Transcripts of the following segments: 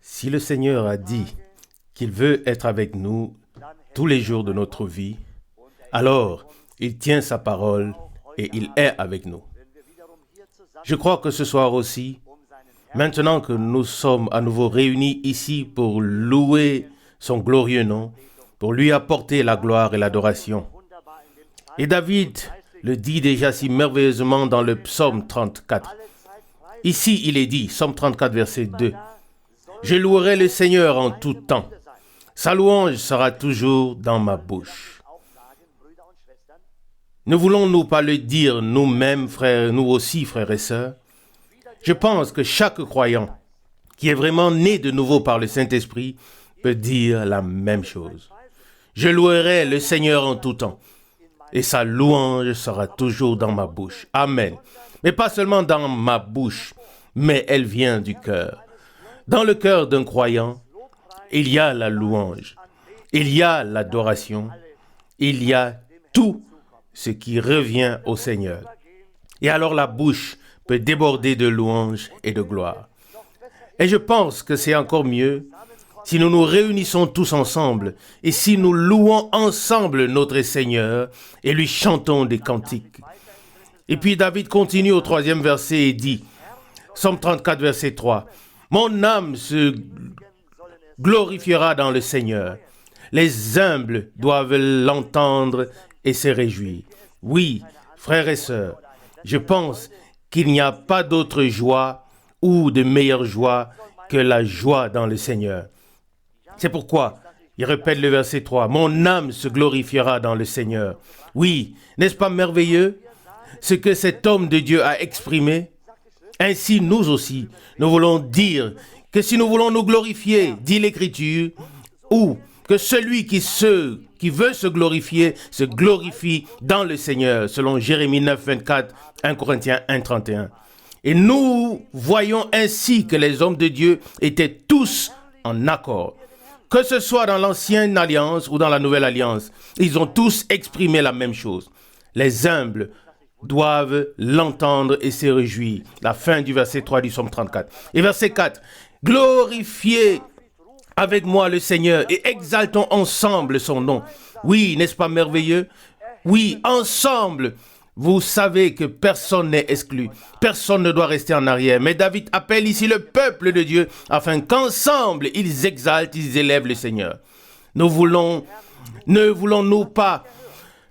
Si le Seigneur a dit qu'il veut être avec nous tous les jours de notre vie, alors il tient sa parole et il est avec nous. Je crois que ce soir aussi, maintenant que nous sommes à nouveau réunis ici pour louer son glorieux nom, pour lui apporter la gloire et l'adoration. Et David le dit déjà si merveilleusement dans le psaume 34. Ici, il est dit, psaume 34, verset 2, « Je louerai le Seigneur en tout temps. Sa louange sera toujours dans ma bouche. » Ne voulons-nous pas le dire nous-mêmes, frères, nous aussi, frères et sœurs? Je pense que chaque croyant qui est vraiment né de nouveau par le Saint-Esprit peut dire la même chose. Je louerai le Seigneur en tout temps, et sa louange sera toujours dans ma bouche. Amen. Mais pas seulement dans ma bouche, mais elle vient du cœur. Dans le cœur d'un croyant, il y a la louange, il y a l'adoration, il y a tout ce qui revient au Seigneur. Et alors la bouche peut déborder de louange et de gloire. Et je pense que c'est encore mieux si nous nous réunissons tous ensemble et si nous louons ensemble notre Seigneur et lui chantons des cantiques. Et puis David continue au 3e verset et dit, Psaume 34, verset 3, « Mon âme se glorifiera dans le Seigneur. Les humbles doivent l'entendre et se réjouir. » Oui, frères et sœurs, je pense qu'il n'y a pas d'autre joie ou de meilleure joie que la joie dans le Seigneur. C'est pourquoi il répète le verset 3, « Mon âme se glorifiera dans le Seigneur. » Oui, n'est-ce pas merveilleux ce que cet homme de Dieu a exprimé? Ainsi, nous aussi, nous voulons dire que si nous voulons nous glorifier, dit l'Écriture, ou que celui qui veut se glorifie dans le Seigneur, selon Jérémie 9, 24, 1 Corinthiens 1, 31. Et nous voyons ainsi que les hommes de Dieu étaient tous en accord. Que ce soit dans l'ancienne alliance ou dans la nouvelle alliance, ils ont tous exprimé la même chose. Les humbles doivent l'entendre et se réjouir. La fin du verset 3 du psaume 34. Et verset 4. Glorifiez avec moi le Seigneur et exaltons ensemble son nom. Oui, n'est-ce pas merveilleux? Oui, ensemble. Vous savez que personne n'est exclu. Personne ne doit rester en arrière. Mais David appelle ici le peuple de Dieu afin qu'ensemble ils exaltent, ils élèvent le Seigneur. Ne voulons-nous pas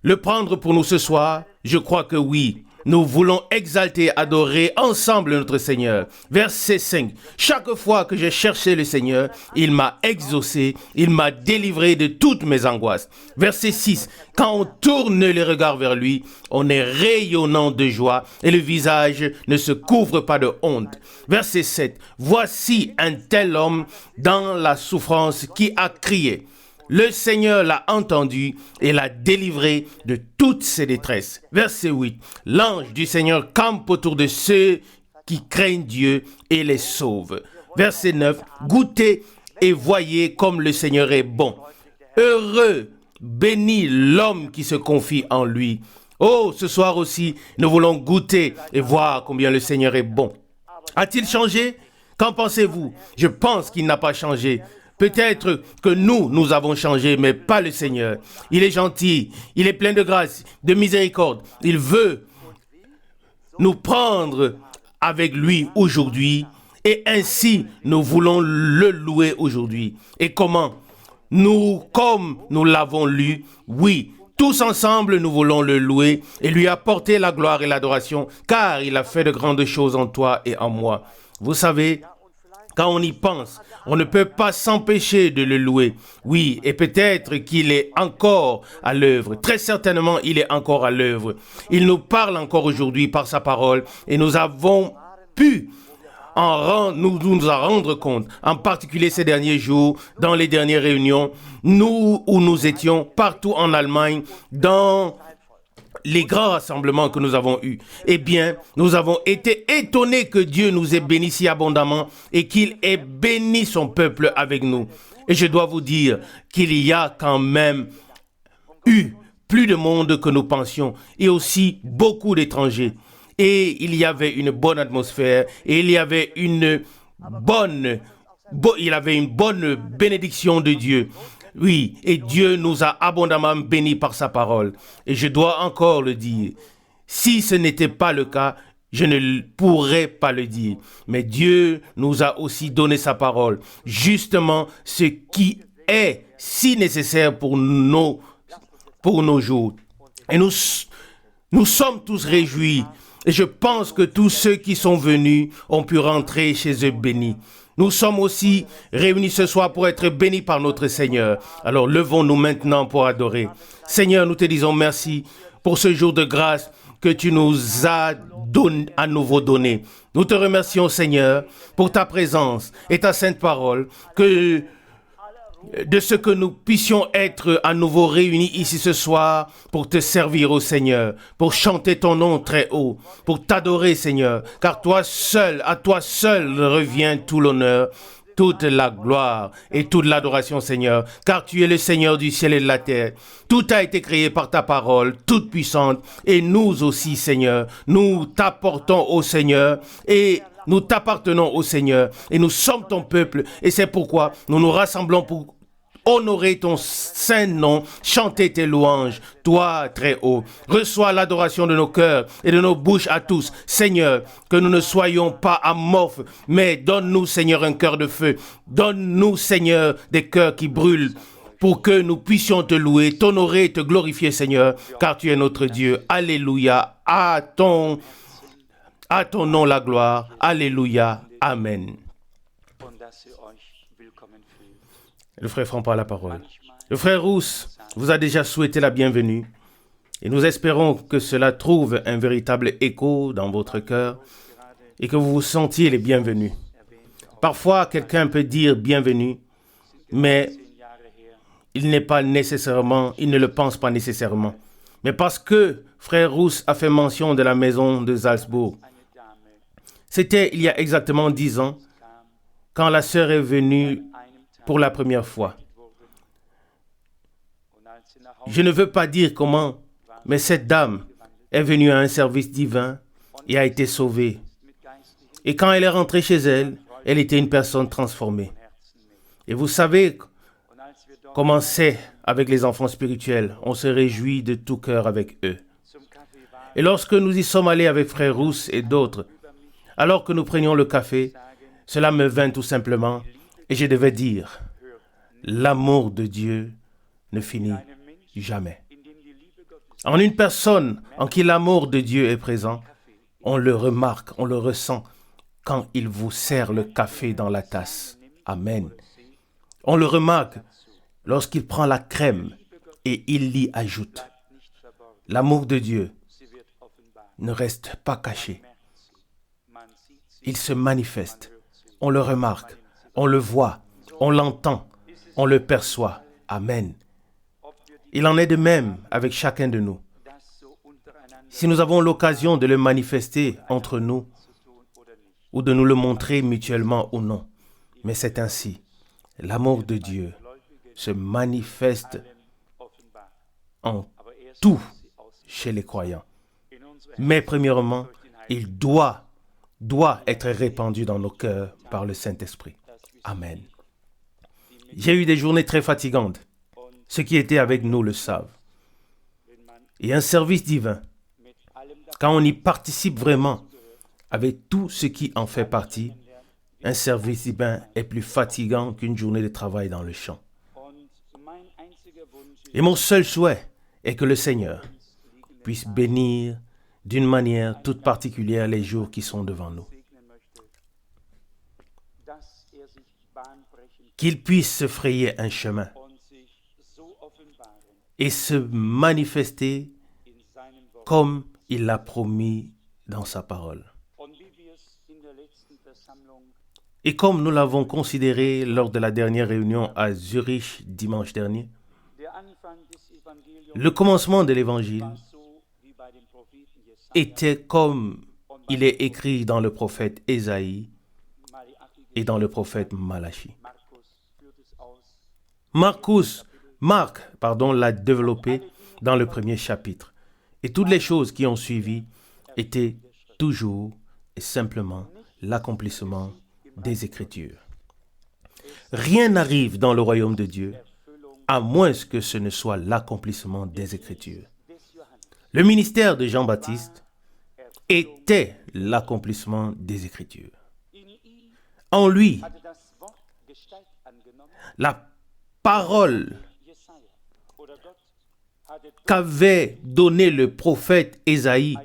le prendre pour nous ce soir? Je crois que oui. Nous voulons exalter, adorer ensemble notre Seigneur. Verset 5. Chaque fois que j'ai cherché le Seigneur, il m'a exaucé, il m'a délivré de toutes mes angoisses. Verset 6. Quand on tourne les regards vers lui, on est rayonnant de joie et le visage ne se couvre pas de honte. Verset 7. Voici un tel homme dans la souffrance qui a crié. Le Seigneur l'a entendu et l'a délivré de toutes ses détresses. Verset 8. L'ange du Seigneur campe autour de ceux qui craignent Dieu et les sauve. Verset 9. Goûtez et voyez comme le Seigneur est bon. Heureux, béni l'homme qui se confie en lui. Oh, ce soir aussi, nous voulons goûter et voir combien le Seigneur est bon. A-t-il changé? Qu'en pensez-vous? Je pense qu'il n'a pas changé. Peut-être que nous avons changé, mais pas le Seigneur. Il est gentil, il est plein de grâce, de miséricorde. Il veut nous prendre avec lui aujourd'hui et ainsi nous voulons le louer aujourd'hui. Et comment? Comme nous l'avons lu, oui, tous ensemble nous voulons le louer et lui apporter la gloire et l'adoration, car il a fait de grandes choses en toi et en moi. Vous savez, quand on y pense, on ne peut pas s'empêcher de le louer. Oui, et peut-être qu'il est encore à l'œuvre. Très certainement, il est encore à l'œuvre. Il nous parle encore aujourd'hui par sa parole et nous avons pu nous en rendre compte, en particulier ces derniers jours, dans les dernières réunions, nous où nous étions partout en Allemagne, dans les grands rassemblements que nous avons eus, eh bien, nous avons été étonnés que Dieu nous ait bénis si abondamment et qu'il ait béni son peuple avec nous. Et je dois vous dire qu'il y a quand même eu plus de monde que nous pensions et aussi beaucoup d'étrangers. Et il y avait une bonne atmosphère et il y avait une il avait une bonne bénédiction de Dieu. Oui, et Dieu nous a abondamment bénis par sa parole. Et je dois encore le dire. Si ce n'était pas le cas, je ne pourrais pas le dire. Mais Dieu nous a aussi donné sa parole. Justement, ce qui est si nécessaire pour nos jours. Et nous sommes tous réjouis. Et je pense que tous ceux qui sont venus ont pu rentrer chez eux bénis. Nous sommes aussi réunis ce soir pour être bénis par notre Seigneur. Alors levons-nous maintenant pour adorer. Seigneur, nous te disons merci pour ce jour de grâce que tu nous as à nouveau donné. Nous te remercions, Seigneur, pour ta présence et ta sainte parole, de ce que nous puissions être à nouveau réunis ici ce soir pour te servir au Seigneur, pour chanter ton nom très haut, pour t'adorer, Seigneur, car à toi seul revient tout l'honneur, toute la gloire et toute l'adoration, Seigneur, car tu es le Seigneur du ciel et de la terre. Tout a été créé par ta parole, toute puissante, et nous aussi, Seigneur, nous t'apportons au Seigneur et nous t'appartenons au Seigneur et nous sommes ton peuple et c'est pourquoi nous nous rassemblons pour honorer ton saint nom, chanter tes louanges, toi très haut. Reçois l'adoration de nos cœurs et de nos bouches à tous. Seigneur, que nous ne soyons pas amorphes, mais donne-nous, Seigneur, un cœur de feu. Donne-nous, Seigneur, des cœurs qui brûlent pour que nous puissions te louer, t'honorer et te glorifier, Seigneur, car tu es notre Dieu. Alléluia. À ton nom la gloire. Alléluia. Amen. Le frère Franck prend la parole. Le frère Rousse vous a déjà souhaité la bienvenue et nous espérons que cela trouve un véritable écho dans votre cœur et que vous vous sentiez les bienvenus. Parfois, quelqu'un peut dire bienvenue, mais il ne le pense pas nécessairement. Mais parce que frère Rousse a fait mention de la maison de Salzbourg, c'était il y a exactement 10 ans quand la sœur est venue pour la première fois. Je ne veux pas dire comment, mais cette dame est venue à un service divin et a été sauvée. Et quand elle est rentrée chez elle, elle était une personne transformée. Et vous savez comment c'est avec les enfants spirituels. On se réjouit de tout cœur avec eux. Et lorsque nous y sommes allés avec frère Rousse et d'autres, alors que nous prenions le café, cela me vint tout simplement. Et je devais dire, l'amour de Dieu ne finit jamais. En une personne en qui l'amour de Dieu est présent, on le remarque, on le ressent quand il vous sert le café dans la tasse. Amen. On le remarque lorsqu'il prend la crème et il y ajoute. L'amour de Dieu ne reste pas caché. Il se manifeste. On le remarque. On le voit, on l'entend, on le perçoit. Amen. Il en est de même avec chacun de nous. Si nous avons l'occasion de le manifester entre nous, ou de nous le montrer mutuellement ou non, mais c'est ainsi. L'amour de Dieu se manifeste en tout chez les croyants. Mais premièrement, il doit être répandu dans nos cœurs par le Saint-Esprit. Amen. J'ai eu des journées très fatigantes. Ceux qui étaient avec nous le savent. Et un service divin, quand on y participe vraiment, avec tout ce qui en fait partie, un service divin est plus fatigant qu'une journée de travail dans le champ. Et mon seul souhait est que le Seigneur puisse bénir d'une manière toute particulière les jours qui sont devant nous. Qu'il puisse se frayer un chemin et se manifester comme il l'a promis dans sa parole. Et comme nous l'avons considéré lors de la dernière réunion à Zurich dimanche dernier, le commencement de l'évangile était comme il est écrit dans le prophète Ésaïe et dans le prophète Malachi. Marc l'a développé dans le premier chapitre. Et toutes les choses qui ont suivi étaient toujours et simplement l'accomplissement des Écritures. Rien n'arrive dans le royaume de Dieu à moins que ce ne soit l'accomplissement des Écritures. Le ministère de Jean-Baptiste était l'accomplissement des Écritures. En lui, la parole qu'avait donnée le prophète Ésaïe,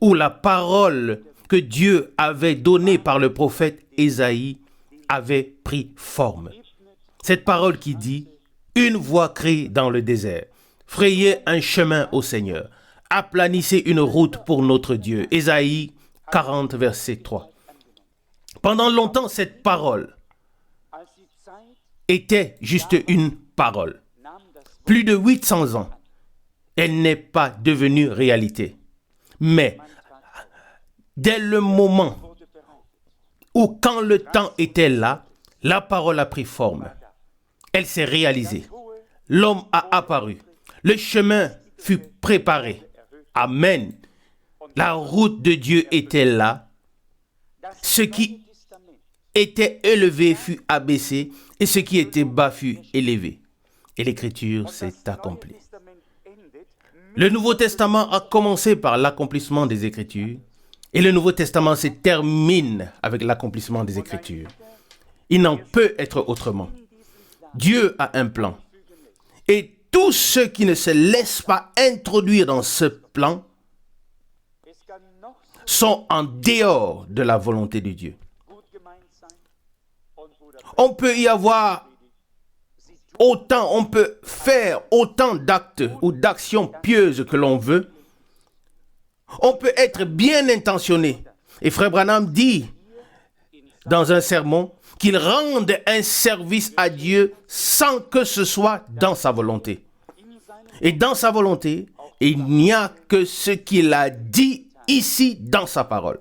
ou la parole que Dieu avait donnée par le prophète Ésaïe, avait pris forme. Cette parole qui dit, une voix crie dans le désert, frayez un chemin au Seigneur, aplanissez une route pour notre Dieu. Ésaïe 40, verset 3. Pendant longtemps, cette parole était juste une parole. Plus de 800 ans, elle n'est pas devenue réalité. Mais, dès le moment où, quand le temps était là, la parole a pris forme. Elle s'est réalisée. L'homme a apparu. Le chemin fut préparé. Amen. La route de Dieu était là. Ce qui était élevé fut abaissé et ce qui était bas fut élevé. Et l'écriture s'est accomplie. Le Nouveau Testament a commencé par l'accomplissement des Écritures et le Nouveau Testament se termine avec l'accomplissement des Écritures. Il n'en peut être autrement. Dieu a un plan. Et tous ceux qui ne se laissent pas introduire dans ce plan sont en dehors de la volonté de Dieu. On peut y avoir autant, on peut faire autant d'actes ou d'actions pieuses que l'on veut. On peut être bien intentionné. Et Frère Branham dit dans un sermon qu'il rende un service à Dieu sans que ce soit dans sa volonté. Et dans sa volonté, il n'y a que ce qu'il a dit ici dans sa parole.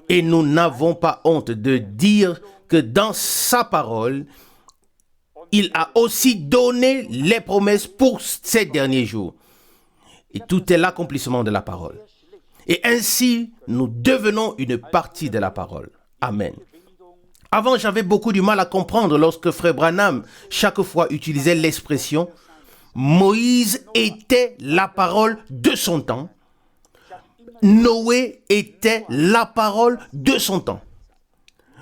Et nous n'avons pas honte de dire que dans sa parole, il a aussi donné les promesses pour ces derniers jours. Et tout est l'accomplissement de la parole. Et ainsi, nous devenons une partie de la parole. Amen. Avant, j'avais beaucoup du mal à comprendre lorsque Frère Branham, chaque fois, utilisait l'expression « Moïse était la parole de son temps ». Noé était la parole de son temps.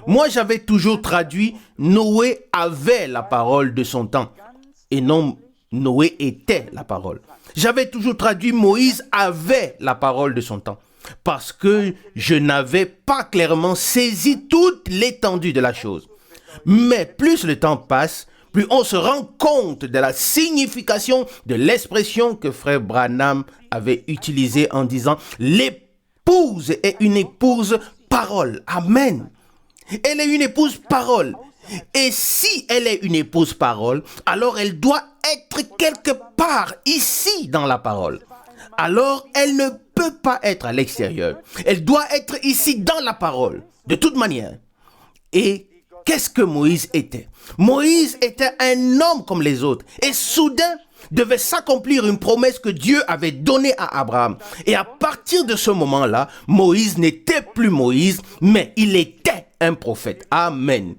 Moi, j'avais toujours traduit « Noé avait la parole de son temps » et non « Noé était la parole ». J'avais toujours traduit « Moïse avait la parole de son temps » parce que je n'avais pas clairement saisi toute l'étendue de la chose. Mais plus le temps passe, plus on se rend compte de la signification de l'expression que Frère Branham avait utilisée en disant « L'épouse est une épouse parole ». Amen. Elle est une épouse parole. Et si elle est une épouse parole, alors elle doit être quelque part ici dans la parole. Alors elle ne peut pas être à l'extérieur. Elle doit être ici dans la parole, de toute manière. Et qu'est-ce que Moïse était? Moïse était un homme comme les autres. Et soudain, devait s'accomplir une promesse que Dieu avait donnée à Abraham. Et à partir de ce moment-là, Moïse n'était plus Moïse, mais il était un prophète. Amen.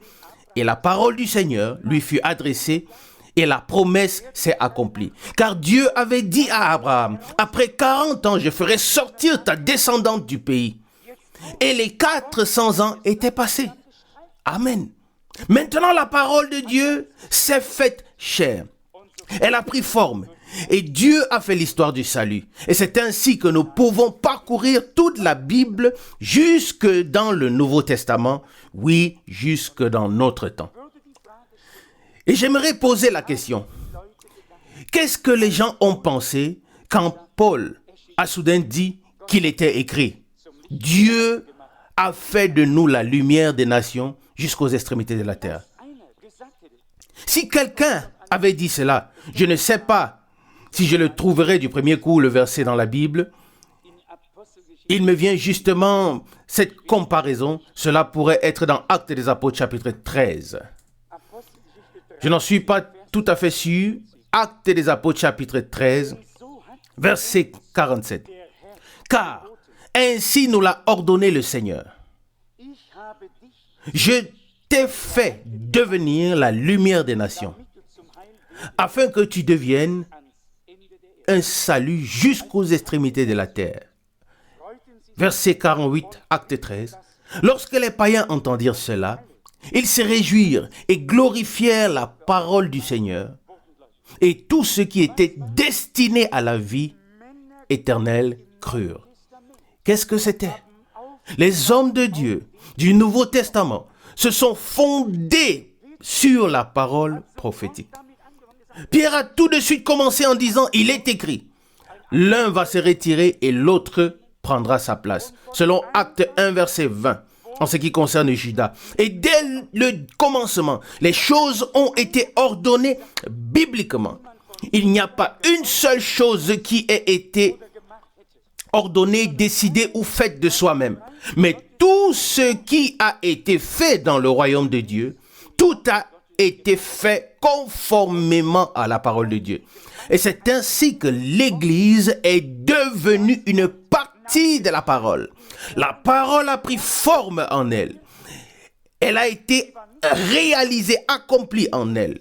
Et la parole du Seigneur lui fut adressée et la promesse s'est accomplie. Car Dieu avait dit à Abraham, après 40 ans, je ferai sortir ta descendante du pays. Et les 400 ans étaient passés. Amen. Maintenant, la parole de Dieu s'est faite chair. Elle a pris forme. Et Dieu a fait l'histoire du salut. Et c'est ainsi que nous pouvons parcourir toute la Bible jusque dans le Nouveau Testament. Oui, jusque dans notre temps. Et j'aimerais poser la question. Qu'est-ce que les gens ont pensé quand Paul a soudain dit qu'il était écrit? Dieu a fait de nous la lumière des nations jusqu'aux extrémités de la terre. Si quelqu'un avait dit cela, je ne sais pas si je le trouverai du premier coup, le verset dans la Bible. Il me vient justement cette comparaison. Cela pourrait être dans Actes des Apôtres, chapitre 13. Je n'en suis pas tout à fait sûr. Actes des Apôtres, chapitre 13, verset 47. Car ainsi nous l'a ordonné le Seigneur. je t'ai fait devenir la lumière des nations, afin que tu deviennes un salut jusqu'aux extrémités de la terre. Verset 48, acte 13. Lorsque les païens entendirent cela, ils se réjouirent et glorifièrent la parole du Seigneur, et tous ceux qui étaient destinés à la vie éternelle crurent. Qu'est-ce que c'était? Les hommes de Dieu du Nouveau Testament se sont fondés sur la parole prophétique. Pierre a tout de suite commencé en disant, il est écrit, l'un va se retirer et l'autre prendra sa place. Selon Acte 1, verset 20, en ce qui concerne Judas. Et dès le commencement, les choses ont été ordonnées bibliquement. Il n'y a pas une seule chose qui ait été ordonnée, décidée ou faite de soi-même. Mais tout ce qui a été fait dans le royaume de Dieu, tout a été fait conformément à la parole de Dieu. Et c'est ainsi que l'Église est devenue une partie de la parole. La parole a pris forme en elle. Elle a été réalisée, accomplie en elle.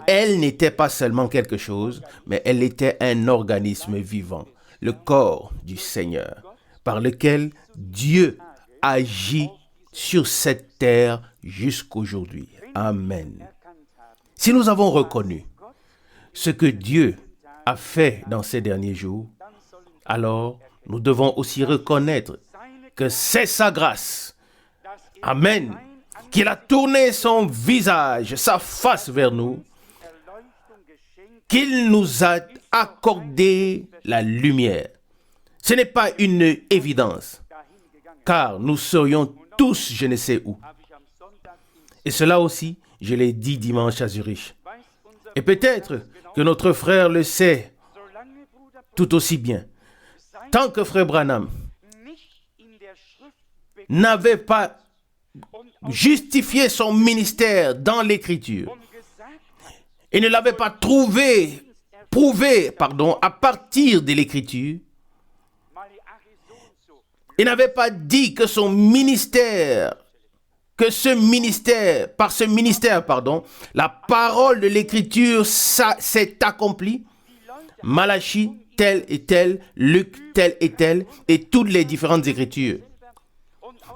Elle n'était pas seulement quelque chose, mais elle était un organisme vivant, le corps du Seigneur, par lequel Dieu agit sur cette terre jusqu'aujourd'hui. Amen. Si nous avons reconnu ce que Dieu a fait dans ces derniers jours, alors nous devons aussi reconnaître que c'est sa grâce. Amen. Qu'il a tourné son visage, sa face vers nous, qu'il nous a accordé la lumière. Ce n'est pas une évidence, car nous serions tous je ne sais où. Et cela aussi, je l'ai dit dimanche à Zurich. Et peut-être que notre frère le sait tout aussi bien. Tant que frère Branham n'avait pas justifié son ministère dans l'Écriture et ne l'avait pas prouvé à partir de l'Écriture, il n'avait pas dit que son ministère, par ce ministère, la parole de l'Écriture s'est accomplie. Malachie, tel et tel, Luc, tel et tel, et toutes les différentes Écritures.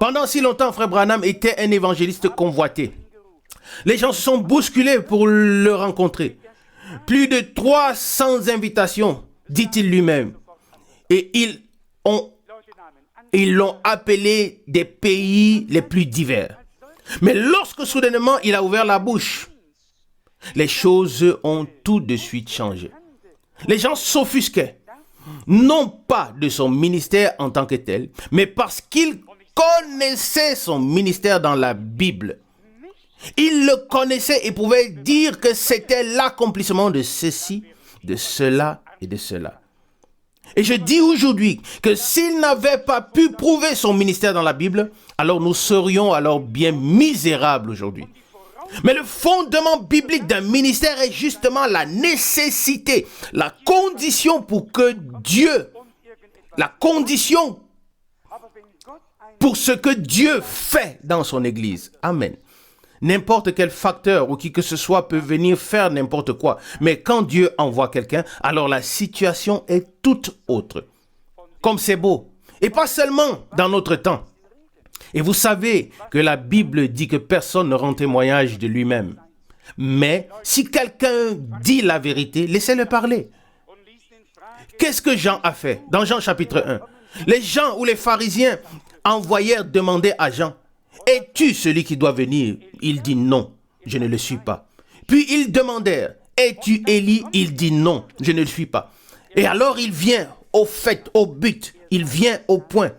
Pendant si longtemps, frère Branham était un évangéliste convoité. Les gens se sont bousculés pour le rencontrer. Plus de 300 invitations, dit-il lui-même. Et ils l'ont appelé des pays les plus divers. Mais lorsque soudainement il a ouvert la bouche, les choses ont tout de suite changé. Les gens s'offusquaient, non pas de son ministère en tant que tel, mais parce qu'ils connaissaient son ministère dans la Bible. Ils le connaissaient et pouvaient dire que c'était l'accomplissement de ceci, de cela et de cela. Et je dis aujourd'hui que s'il n'avait pas pu prouver son ministère dans la Bible, alors nous serions alors bien misérables aujourd'hui. Mais le fondement biblique d'un ministère est justement la nécessité, la condition pour que Dieu, la condition pour ce que Dieu fait dans son Église. Amen. N'importe quel facteur ou qui que ce soit peut venir faire n'importe quoi. Mais quand Dieu envoie quelqu'un, alors la situation est toute autre. Comme c'est beau. Et pas seulement dans notre temps. Et vous savez que la Bible dit que personne ne rend témoignage de lui-même. Mais si quelqu'un dit la vérité, laissez-le parler. Qu'est-ce que Jean a fait dans Jean chapitre 1? Les gens ou les pharisiens envoyèrent demander à Jean, « Es-tu celui qui doit venir ?» Il dit « Non, je ne le suis pas. » Puis ils demandèrent, « Es-tu Élie ?» Il dit « Non, je ne le suis pas. » Et alors il vient au fait, au but, il vient au point.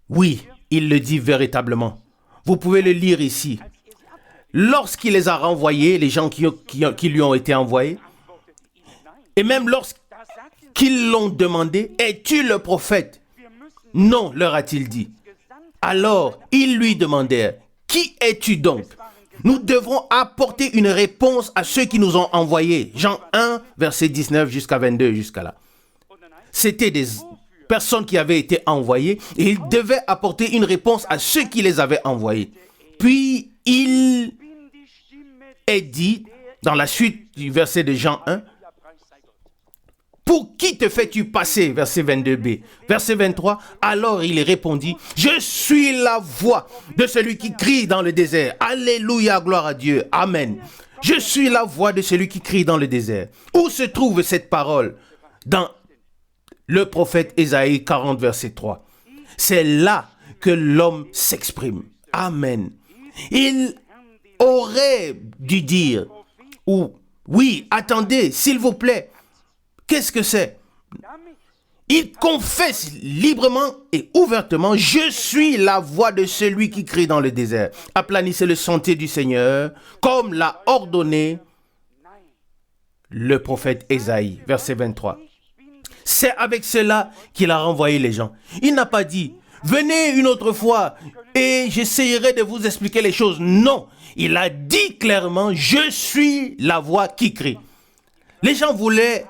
Oui, il le dit véritablement. Vous pouvez le lire ici. Lorsqu'il les a renvoyés, les gens qui lui ont été envoyés, et même lorsqu'ils l'ont demandé, « Es-tu le prophète ?» Non, leur a-t-il dit. Alors, ils lui demandèrent, « Qui es-tu donc ?» Nous devrons apporter une réponse à ceux qui nous ont envoyés. Jean 1, verset 19 jusqu'à 22, jusqu'à là. C'était personnes qui avaient été envoyées et ils devaient apporter une réponse à ceux qui les avaient envoyés. Puis il est dit, dans la suite du verset de Jean 1, « Pour qui te fais-tu passer » verset 22b. Verset 23, « Alors il répondit, « Je suis la voix de celui qui crie dans le désert. Alléluia, gloire à Dieu. Amen. Je suis la voix de celui qui crie dans le désert. » Où se trouve cette parole? Dans le prophète Ésaïe 40, verset 3. C'est là que l'homme s'exprime. Amen. Il aurait dû dire, ou oui, attendez, s'il vous plaît, qu'est-ce que c'est? Il confesse librement et ouvertement, « Je suis la voix de celui qui crie dans le désert. Aplanissez le sentier du Seigneur, comme l'a ordonné le prophète Ésaïe. » Verset 23. C'est avec cela qu'il a renvoyé les gens. Il n'a pas dit, « Venez une autre fois et j'essayerai de vous expliquer les choses. » Non, il a dit clairement, « Je suis la voix qui crie. » Les gens voulaient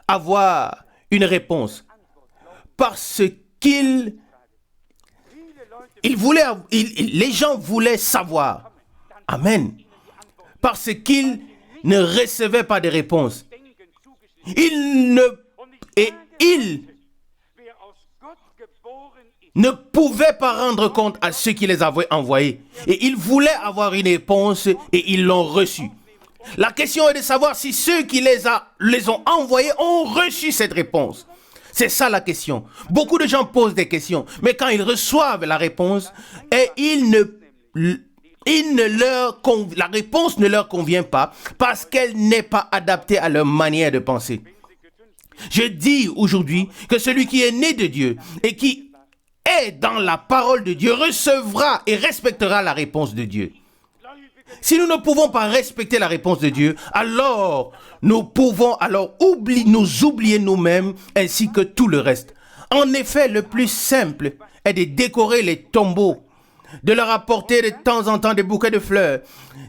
avoir une réponse parce qu'ils les gens voulaient savoir. Amen. Parce qu'ils ne recevaient pas de réponse. Ils ne pouvaient pas rendre compte à ceux qui les avaient envoyés. Et ils voulaient avoir une réponse et ils l'ont reçue. La question est de savoir si ceux qui les ont envoyés ont reçu cette réponse. C'est ça la question. Beaucoup de gens posent des questions, mais quand ils reçoivent la réponse, la réponse ne leur convient pas parce qu'elle n'est pas adaptée à leur manière de penser. Je dis aujourd'hui que celui qui est né de Dieu et qui est dans la parole de Dieu recevra et respectera la réponse de Dieu. Si nous ne pouvons pas respecter la réponse de Dieu, alors nous pouvons nous oublier nous-mêmes ainsi que tout le reste. En effet, le plus simple est de décorer les tombeaux, de leur apporter de temps en temps des bouquets de fleurs,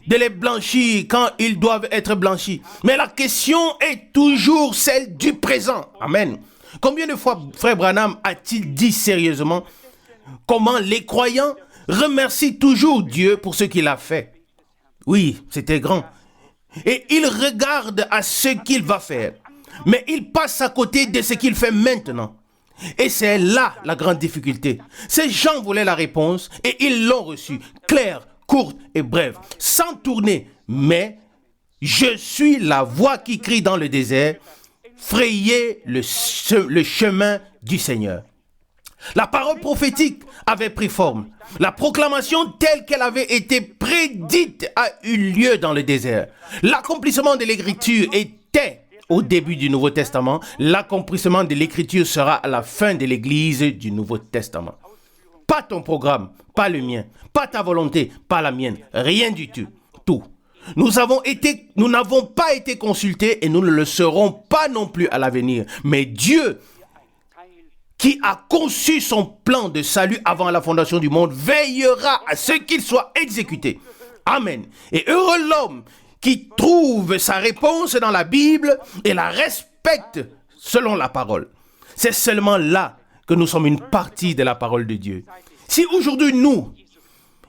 de les blanchir quand ils doivent être blanchis. Mais la question est toujours celle du présent. Amen. Combien de fois Frère Branham a-t-il dit sérieusement comment les croyants remercient toujours Dieu pour ce qu'il a fait? Oui, c'était grand. Et il regarde à ce qu'il va faire. Mais il passe à côté de ce qu'il fait maintenant. Et c'est là la grande difficulté. Ces gens voulaient la réponse et ils l'ont reçue. Claire, courte et brève. Sans tourner. Mais je suis la voix qui crie dans le désert. Frayez le chemin du Seigneur. La parole prophétique avait pris forme. La proclamation telle qu'elle avait été prédite a eu lieu dans le désert. L'accomplissement de l'écriture était au début du Nouveau Testament. L'accomplissement de l'écriture sera à la fin de l'Église du Nouveau Testament. Pas ton programme, pas le mien. Pas ta volonté, pas la mienne. Rien du tout. Tout. Nous n'avons pas été consultés et nous ne le serons pas non plus à l'avenir. Mais Dieu, qui a conçu son plan de salut avant la fondation du monde, veillera à ce qu'il soit exécuté. Amen. Et heureux l'homme qui trouve sa réponse dans la Bible et la respecte selon la parole. C'est seulement là que nous sommes une partie de la parole de Dieu. Si aujourd'hui nous,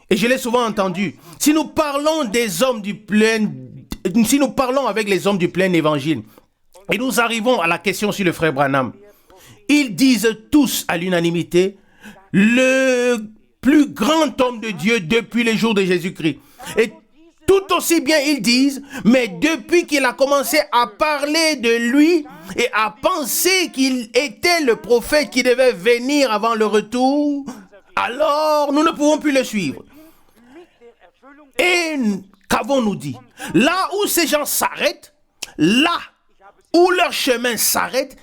et je l'ai souvent entendu, si nous parlons si nous parlons avec les hommes du plein évangile, et nous arrivons à la question sur le frère Branham, ils disent tous à l'unanimité, le plus grand homme de Dieu depuis les jours de Jésus-Christ. Et tout aussi bien ils disent, mais depuis qu'il a commencé à parler de lui et à penser qu'il était le prophète qui devait venir avant le retour, alors nous ne pouvons plus le suivre. Et qu'avons-nous dit? Là où ces gens s'arrêtent, là où leur chemin s'arrête,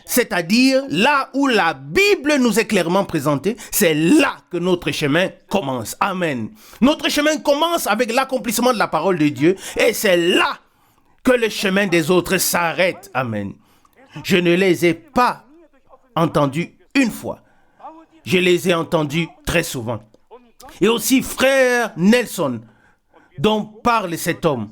c'est-à-dire là où la Bible nous est clairement présentée, c'est là que notre chemin commence. Amen. Notre chemin commence avec l'accomplissement de la parole de Dieu et c'est là que le chemin des autres s'arrête. Amen. Je ne les ai pas entendus une fois. Je les ai entendus très souvent. Et aussi frère Nelson, dont parle cet homme,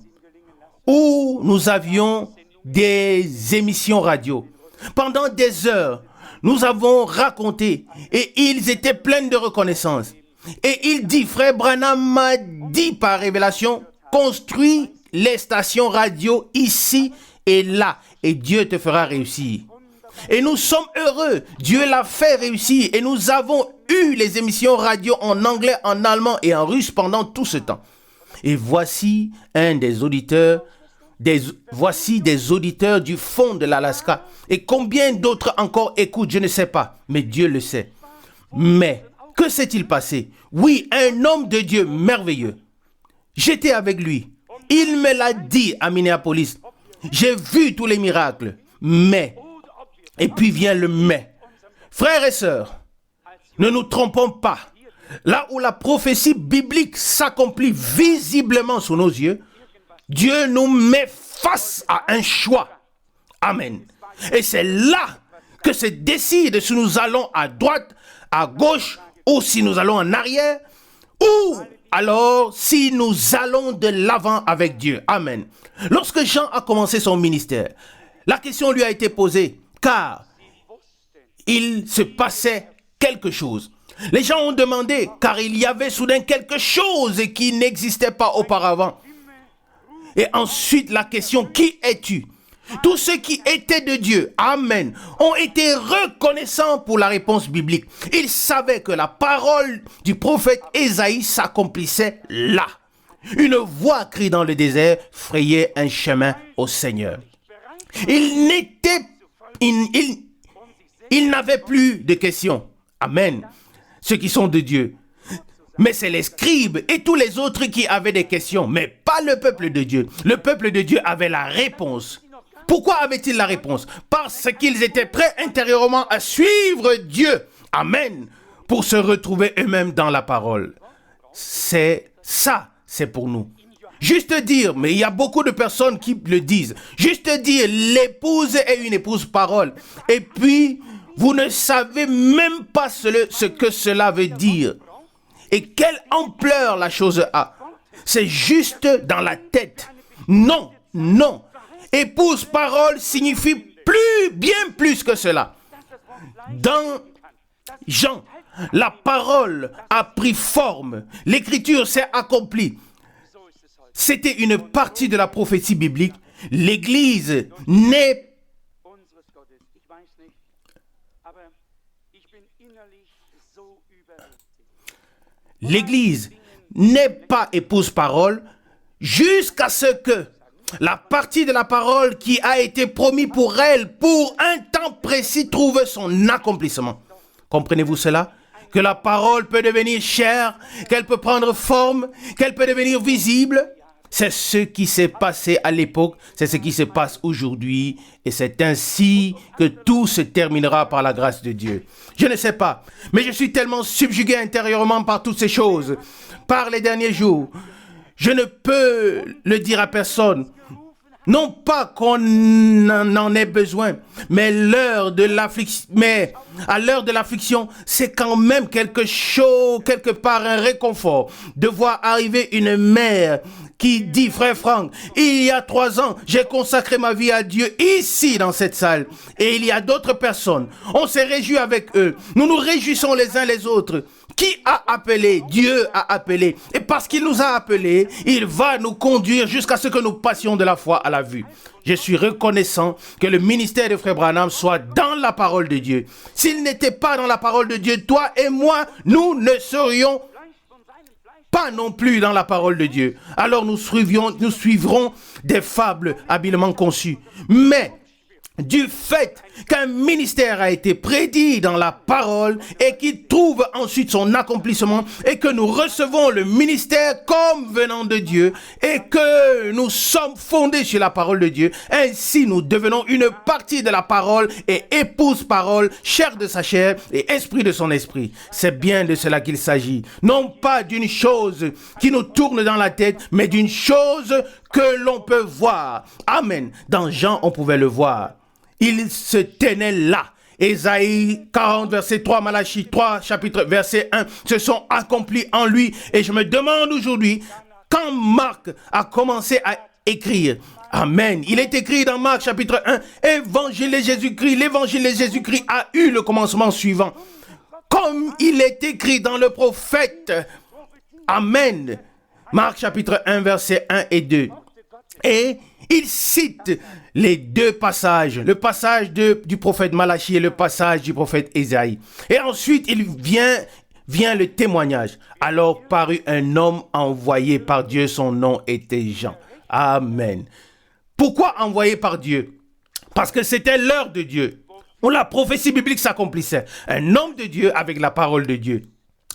où nous avions des émissions radio. Pendant des heures, nous avons raconté et ils étaient pleins de reconnaissance. Et il dit, frère Branham m'a dit par révélation, construis les stations radio ici et là et Dieu te fera réussir. Et nous sommes heureux, Dieu l'a fait réussir et nous avons eu les émissions radio en anglais, en allemand et en russe pendant tout ce temps. Et voici un des auditeurs, voici des auditeurs du fond de l'Alaska. Et combien d'autres encore écoutent, je ne sais pas, mais Dieu le sait. Mais que s'est-il passé? Oui, un homme de Dieu merveilleux. J'étais avec lui. Il me l'a dit à Minneapolis. J'ai vu tous les miracles. Mais, et puis vient le mais. Frères et sœurs, ne nous trompons pas. Là où la prophétie biblique s'accomplit visiblement sous nos yeux, Dieu nous met face à un choix. Amen. Et c'est là que se décide si nous allons à droite, à gauche, ou si nous allons en arrière, ou alors si nous allons de l'avant avec Dieu. Amen. Lorsque Jean a commencé son ministère, la question lui a été posée, car il se passait quelque chose. Les gens ont demandé, car il y avait soudain quelque chose qui n'existait pas auparavant. Et ensuite, la question, qui es-tu? Tous ceux qui étaient de Dieu, amen, ont été reconnaissants pour la réponse biblique. Ils savaient que la parole du prophète Ésaïe s'accomplissait là. Une voix crie dans le désert, frayez un chemin au Seigneur. Il n'avait plus de questions. Amen. Ceux qui sont de Dieu. Mais c'est les scribes et tous les autres qui avaient des questions, mais pas le peuple de Dieu. Le peuple de Dieu avait la réponse. Pourquoi avait-il la réponse? Parce qu'ils étaient prêts intérieurement à suivre Dieu. Amen. Pour se retrouver eux-mêmes dans la parole. C'est ça, c'est pour nous. Juste dire, mais il y a beaucoup de personnes qui le disent. Juste dire, l'épouse est une épouse parole. Et puis, vous ne savez même pas ce que cela veut dire. Et quelle ampleur la chose a. C'est juste dans la tête. Non, non. Épouse parole signifie bien plus que cela. Dans Jean, la parole a pris forme. L'écriture s'est accomplie. C'était une partie de la prophétie biblique. L'Église n'est pas épouse parole jusqu'à ce que la partie de la parole qui a été promise pour elle pour un temps précis trouve son accomplissement. Comprenez-vous cela? Que la parole peut devenir chair, qu'elle peut prendre forme, qu'elle peut devenir visible. C'est ce qui s'est passé à l'époque, c'est ce qui se passe aujourd'hui et c'est ainsi que tout se terminera par la grâce de Dieu. Je ne sais pas, mais je suis tellement subjugué intérieurement par toutes ces choses, par les derniers jours. Je ne peux le dire à personne. Non pas qu'on en ait besoin, mais à l'heure de l'affliction, c'est quand même quelque chose, quelque part un réconfort de voir arriver une mère qui dit, frère Franck, il y a 3 ans, j'ai consacré ma vie à Dieu ici dans cette salle. Et il y a d'autres personnes. On s'est réjouis avec eux. Nous nous réjouissons les uns les autres. Qui a appelé? Dieu a appelé. Et parce qu'il nous a appelés, il va nous conduire jusqu'à ce que nous passions de la foi à la vue. Je suis reconnaissant que le ministère de Frère Branham soit dans la parole de Dieu. S'il n'était pas dans la parole de Dieu, toi et moi, nous ne serions pas non plus dans la parole de Dieu. Alors nous suivrons des fables habilement conçues. Mais du fait qu'un ministère a été prédit dans la parole et qui trouve ensuite son accomplissement et que nous recevons le ministère comme venant de Dieu et que nous sommes fondés sur la parole de Dieu, ainsi nous devenons une partie de la parole et épouse parole, chair de sa chair et esprit de son esprit. C'est bien de cela qu'il s'agit. Non pas d'une chose qui nous tourne dans la tête, mais d'une chose que l'on peut voir. Amen. Dans Jean, on pouvait le voir. Il se tenait là. Ésaïe 40, verset 3, Malachie 3, chapitre verset 1, se sont accomplis en lui. Et je me demande aujourd'hui, quand Marc a commencé à écrire, Amen. Il est écrit dans Marc chapitre 1, l'évangile de Jésus-Christ a eu le commencement suivant. Comme il est écrit dans le prophète. Amen. Marc chapitre 1, versets 1 et 2. Et il cite les deux passages, le passage du prophète Malachie et le passage du prophète Ésaïe. Et ensuite, il vient le témoignage. Alors parut un homme envoyé par Dieu, son nom était Jean. Amen. Pourquoi envoyé par Dieu? Parce que c'était l'heure de Dieu, où la prophétie biblique s'accomplissait. Un homme de Dieu avec la parole de Dieu.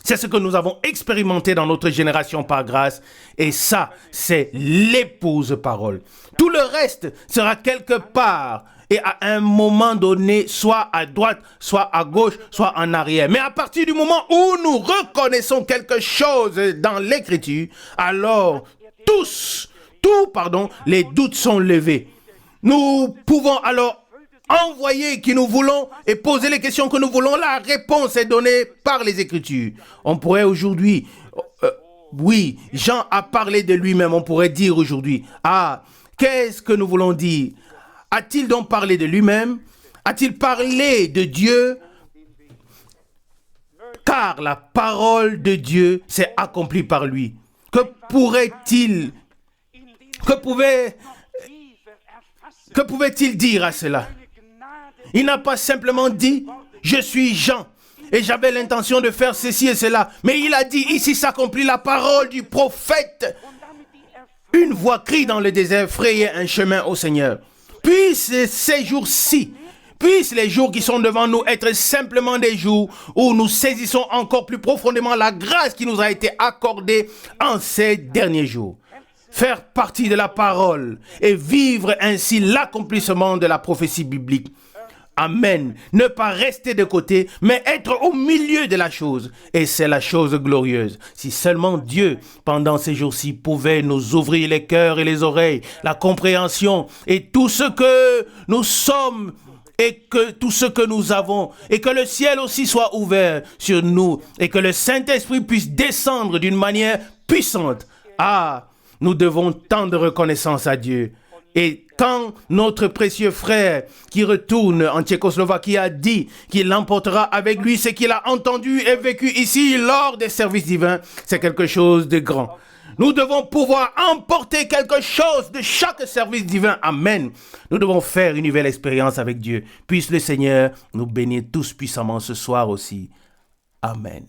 C'est ce que nous avons expérimenté dans notre génération par grâce. Et ça, c'est l'épouse parole. Tout le reste sera quelque part et à un moment donné, soit à droite, soit à gauche, soit en arrière. Mais à partir du moment où nous reconnaissons quelque chose dans l'Écriture, alors les doutes sont levés. Nous pouvons alors envoyer qui nous voulons et poser les questions que nous voulons. La réponse est donnée par les Écritures. On pourrait aujourd'hui, oui, Jean a parlé de lui-même, on pourrait dire aujourd'hui, qu'est-ce que nous voulons dire? A-t-il donc parlé de lui-même? A-t-il parlé de Dieu? Car la parole de Dieu s'est accomplie par lui. Que pouvait-il dire à cela? Il n'a pas simplement dit « Je suis Jean et j'avais l'intention de faire ceci et cela ». Mais il a dit « Ici s'accomplit la parole du prophète. Une voix crie dans le désert, frayez un chemin au Seigneur. » Puissent ces jours-ci, puissent les jours qui sont devant nous être simplement des jours où nous saisissons encore plus profondément la grâce qui nous a été accordée en ces derniers jours. Faire partie de la parole et vivre ainsi l'accomplissement de la prophétie biblique. Amen. Ne pas rester de côté, mais être au milieu de la chose. Et c'est la chose glorieuse. Si seulement Dieu, pendant ces jours-ci, pouvait nous ouvrir les cœurs et les oreilles, la compréhension et tout ce que nous sommes et que tout ce que nous avons, et que le ciel aussi soit ouvert sur nous, et que le Saint-Esprit puisse descendre d'une manière puissante. Nous devons tant de reconnaissance à Dieu. Et quand notre précieux frère qui retourne en Tchécoslovaquie a dit qu'il emportera avec lui ce qu'il a entendu et vécu ici lors des services divins, c'est quelque chose de grand. Nous devons pouvoir emporter quelque chose de chaque service divin. Amen. Nous devons faire une nouvelle expérience avec Dieu. Puisse le Seigneur nous bénir tous puissamment ce soir aussi. Amen.